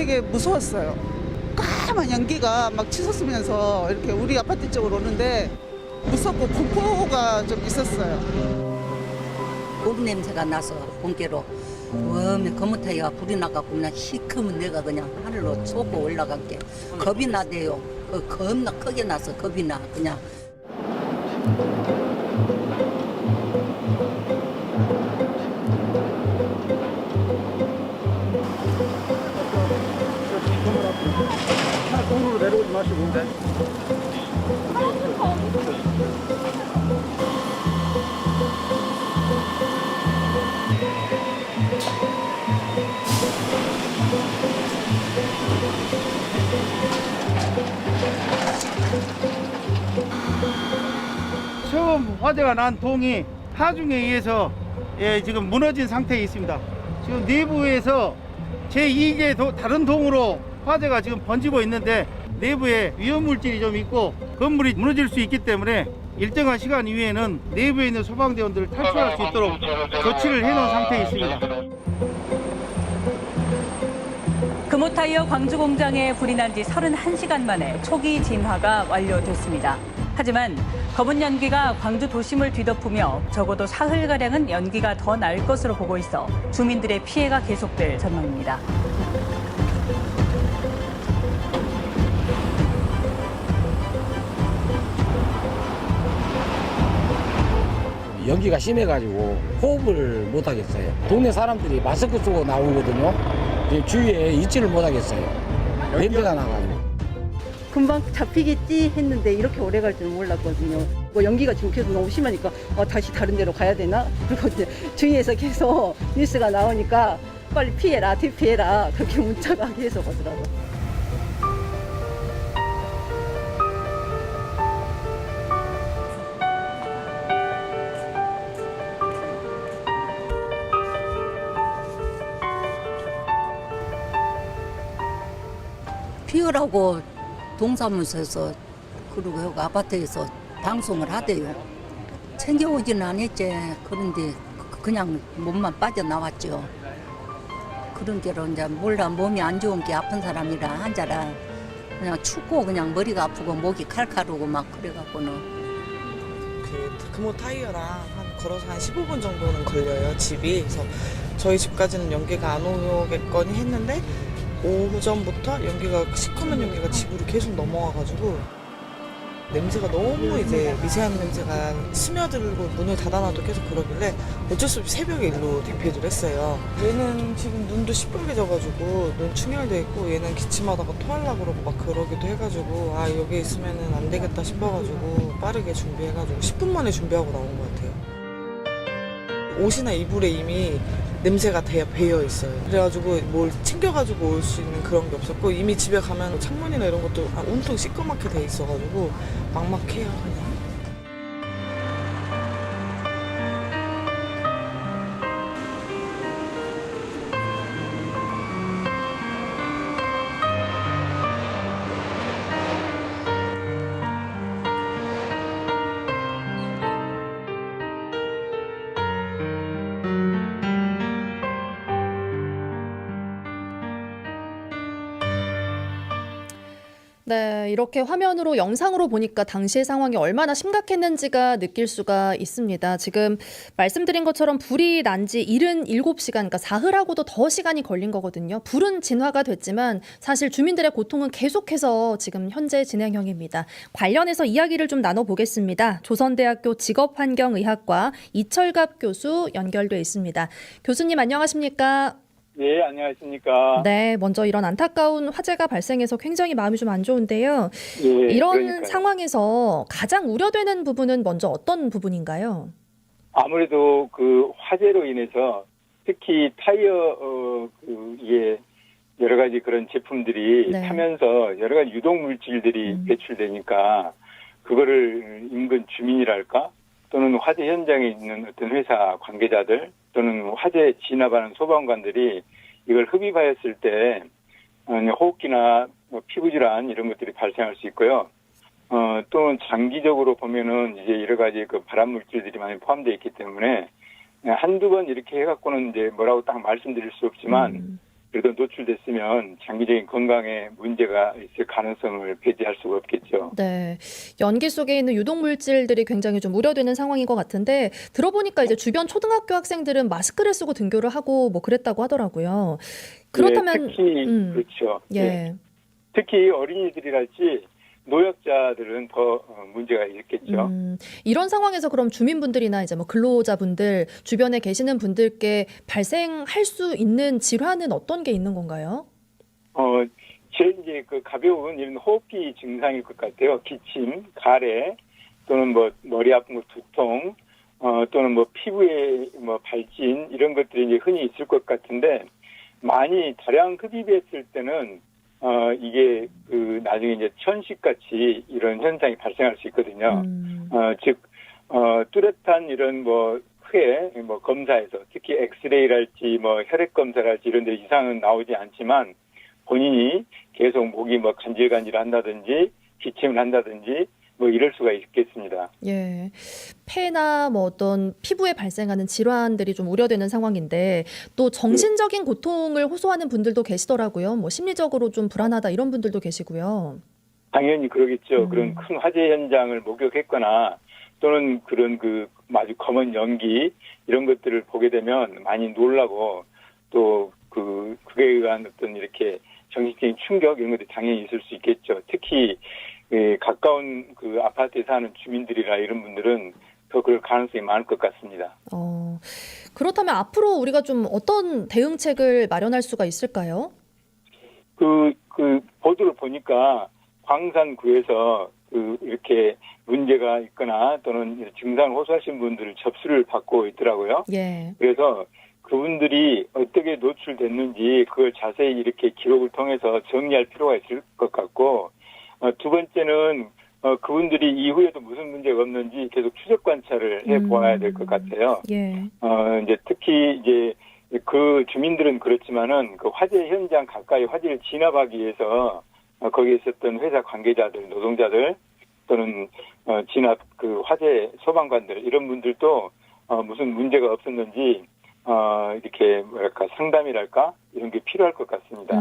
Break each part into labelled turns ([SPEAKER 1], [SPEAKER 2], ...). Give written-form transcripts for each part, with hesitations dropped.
[SPEAKER 1] 되게 무서웠어요. 까만 연기가 막 치솟으면서 이렇게 우리 아파트 쪽으로 오는데 무섭고 공포가 좀 있었어요.
[SPEAKER 2] 옥 냄새가 나서 본께로 웜에 검은 타이가 불이 나갖고 그냥 시커먼 내가 그냥 하늘로 솟고 올라간 게 겁이 나대요. 겁나 크게 나서 겁이 나 그냥.
[SPEAKER 3] 공으로 내려오지 마시고. 처음 화재가 난 동이 하중에 의해서 지금 무너진 상태에 있습니다. 지금 내부에서 제2의 다른 동으로 화재가 지금 번지고 있는데 내부에 위험물질이 좀 있고 건물이 무너질 수 있기 때문에 일정한 시간 이후에는 내부에 있는 소방대원들을 탈출할 수 있도록 조치를 해놓은 상태에 있습니다.
[SPEAKER 4] 금호타이어 광주공장에 불이 난 지 31시간 만에 초기 진화가 완료됐습니다. 하지만 검은 연기가 광주 도심을 뒤덮으며 적어도 사흘가량은 연기가 더 날 것으로 보고 있어 주민들의 피해가 계속될 전망입니다.
[SPEAKER 5] 연기가 심해가지고 호흡을 못 하겠어요. 동네 사람들이 마스크 쓰고 나오거든요. 주위에 있지를 못하겠어요. 냄새가 나가지고.
[SPEAKER 6] 금방 잡히겠지 했는데 이렇게 오래 갈 줄은 몰랐거든요. 뭐 연기가 지금 계속 너무 심하니까 다시 다른 데로 가야 되나? 그리고 이제 주위에서 계속 뉴스가 나오니까 빨리 피해라, 대피해라 그렇게 문자가 계속 오더라고요.
[SPEAKER 2] 피우라고 동사무소에서 그리고 여기 아파트에서 방송을 하대요. 챙겨오지는 않았지. 그런데 그냥 몸만 빠져나왔죠. 그런 게로 이제 몰라 몸이 안 좋은 게 아픈 사람이라 한자라 그냥 춥고 그냥 머리가 아프고 목이 칼칼하고 막 그래갖고는.
[SPEAKER 7] 금호 타이어랑 걸어서 한 15분 정도는 걸려요 집이. 그래서 저희 집까지는 연기가 안 오겠거니 했는데 오후 전부터 시커먼 연기가 집으로 계속 넘어와가지고 냄새가 너무 이제 미세한 냄새가 스며들고 문을 닫아놔도 계속 그러길래 어쩔 수 없이 새벽에 일로 대피를 했어요. 얘는 지금 눈도 시뻘개져가지고 눈 충혈돼 있고 얘는 기침하다가 토하려고 그러고 막 그러기도 해가지고 여기 있으면은 안 되겠다 싶어가지고 빠르게 준비해가지고 10분 만에 준비하고 나온 것 같아요. 옷이나 이불에 이미 냄새가 배어 있어요. 그래가지고 뭘 챙겨가지고 올 수 있는 그런 게 없었고 이미 집에 가면 창문이나 이런 것도 온통 시꺼멓게 돼 있어가지고 막막해요 그냥.
[SPEAKER 8] 네, 이렇게 화면으로 영상으로 보니까 당시의 상황이 얼마나 심각했는지가 느낄 수가 있습니다. 지금 말씀드린 것처럼 불이 난 지 77시간, 그러니까 사흘하고도 더 시간이 걸린 거거든요. 불은 진화가 됐지만 사실 주민들의 고통은 계속해서 지금 현재 진행형입니다. 관련해서 이야기를 좀 나눠보겠습니다. 조선대학교 직업환경의학과 이철갑 교수 연결돼 있습니다. 교수님 안녕하십니까?
[SPEAKER 3] 네, 안녕하십니까.
[SPEAKER 8] 네, 먼저 이런 안타까운 화재가 발생해서 굉장히 마음이 좀 안 좋은데요.
[SPEAKER 3] 예,
[SPEAKER 8] 이런
[SPEAKER 3] 그러니까요.
[SPEAKER 8] 상황에서 가장 우려되는 부분은 먼저 어떤 부분인가요?
[SPEAKER 3] 아무래도 그 화재로 인해서 특히 타이어 이게 여러 가지 그런 제품들이
[SPEAKER 8] 네.
[SPEAKER 3] 타면서 여러 가지 유독 물질들이 배출되니까 그거를 인근 주민이랄까 또는 화재 현장에 있는 어떤 회사 관계자들 또는 화재 진압하는 소방관들이 이걸 흡입하였을 때 호흡기나 피부질환 이런 것들이 발생할 수 있고요. 또 장기적으로 보면은 이제 여러 가지 그 발암 물질들이 많이 포함되어 있기 때문에 한두 번 이렇게 해갖고는 이제 뭐라고 딱 말씀드릴 수 없지만 그래도 노출됐으면 장기적인 건강에 문제가 있을 가능성을 배제할 수가 없겠죠.
[SPEAKER 8] 네. 연기 속에 있는 유독 물질들이 굉장히 좀 우려되는 상황인 것 같은데 들어보니까 이제 주변 초등학교 학생들은 마스크를 쓰고 등교를 하고 뭐 그랬다고 하더라고요. 그렇다면
[SPEAKER 3] 네, 특히 그렇죠.
[SPEAKER 8] 예.
[SPEAKER 3] 네. 특히 어린이들이랄지 노약자들은 더 문제가 있겠죠.
[SPEAKER 8] 이런 상황에서 그럼 주민분들이나 이제 뭐 근로자분들 주변에 계시는 분들께 발생할 수 있는 질환은 어떤 게 있는 건가요?
[SPEAKER 3] 제일 이제 그 가벼운 이런 호흡기 증상일 것 같아요. 기침, 가래, 또는 뭐 머리 아픈 거 두통, 또는 뭐 피부에 뭐 발진 이런 것들이 이제 흔히 있을 것 같은데 많이 다량 흡입했을 때는 이게 그 나중에 이제 천식같이 이런 현상이 발생할 수 있거든요. 즉 뚜렷한 이런 뭐 회, 뭐 검사에서 특히 엑스레이랄지 뭐 혈액 검사랄지 이런 데 이상은 나오지 않지만 본인이 계속 목이 뭐 간질간질 한다든지 기침을 한다든지 뭐 이럴 수가 있겠습니다.
[SPEAKER 8] 예. 폐나 뭐 어떤 피부에 발생하는 질환들이 좀 우려되는 상황인데 또 정신적인 고통을 호소하는 분들도 계시더라고요. 뭐 심리적으로 좀 불안하다 이런 분들도 계시고요.
[SPEAKER 3] 당연히 그러겠죠. 그런 큰 화재 현장을 목격했거나 또는 그런 그 아주 검은 연기 이런 것들을 보게 되면 많이 놀라고 또 그에 의한 어떤 이렇게 정신적인 충격 이런 것들이 당연히 있을 수 있겠죠. 특히 가까운 그 아파트에 사는 주민들이나 이런 분들은 더 그럴 가능성이 많을 것 같습니다.
[SPEAKER 8] 그렇다면 앞으로 우리가 좀 어떤 대응책을 마련할 수가 있을까요?
[SPEAKER 3] 그 보도를 보니까 광산구에서 이렇게 문제가 있거나 또는 증상을 호소하신 분들을 접수를 받고 있더라고요.
[SPEAKER 8] 예.
[SPEAKER 3] 그래서 그분들이 어떻게 노출됐는지 그걸 자세히 이렇게 기록을 통해서 정리할 필요가 있을 것 같고, 두 번째는 그분들이 이후에도 무슨 문제가 없는지 계속 추적 관찰을 해 보아야 될 것 같아요.
[SPEAKER 8] 예.
[SPEAKER 3] 이제 특히 이제 그 주민들은 그렇지만은 그 화재 현장 가까이 화재를 진압하기 위해서 거기에 있었던 회사 관계자들, 노동자들 또는 진압 그 화재 소방관들 이런 분들도 무슨 문제가 없었는지 이렇게 뭐랄까 상담이랄까 이런 게 필요할 것 같습니다.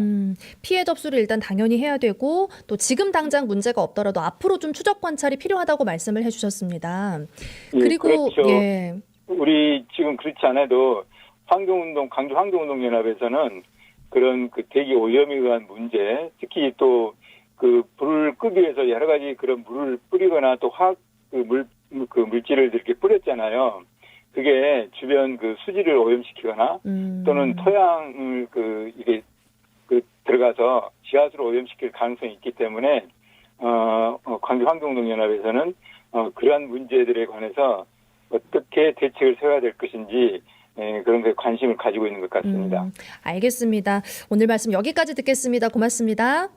[SPEAKER 8] 피해 접수를 일단 당연히 해야 되고 또 지금 당장 문제가 없더라도 앞으로 좀 추적 관찰이 필요하다고 말씀을 해주셨습니다.
[SPEAKER 3] 예,
[SPEAKER 8] 그리고
[SPEAKER 3] 그렇죠.
[SPEAKER 8] 예.
[SPEAKER 3] 우리 지금 그렇지 않아도 광주 환경운동연합에서는 그런 그 대기 오염에 의한 문제, 특히 또 그 불을 끄기 위해서 여러 가지 그런 물을 뿌리거나 또 화학 물질을 이렇게 뿌렸잖아요. 그게 주변 그 수지를 오염시키거나 또는 토양을 이게 들어가서 지하수를 오염시킬 가능성이 있기 때문에 광주 환경운동연합에서는 그러한 문제들에 관해서 어떻게 대책을 세워야 될 것인지 그런 데 관심을 가지고 있는 것 같습니다.
[SPEAKER 8] 알겠습니다. 오늘 말씀 여기까지 듣겠습니다. 고맙습니다.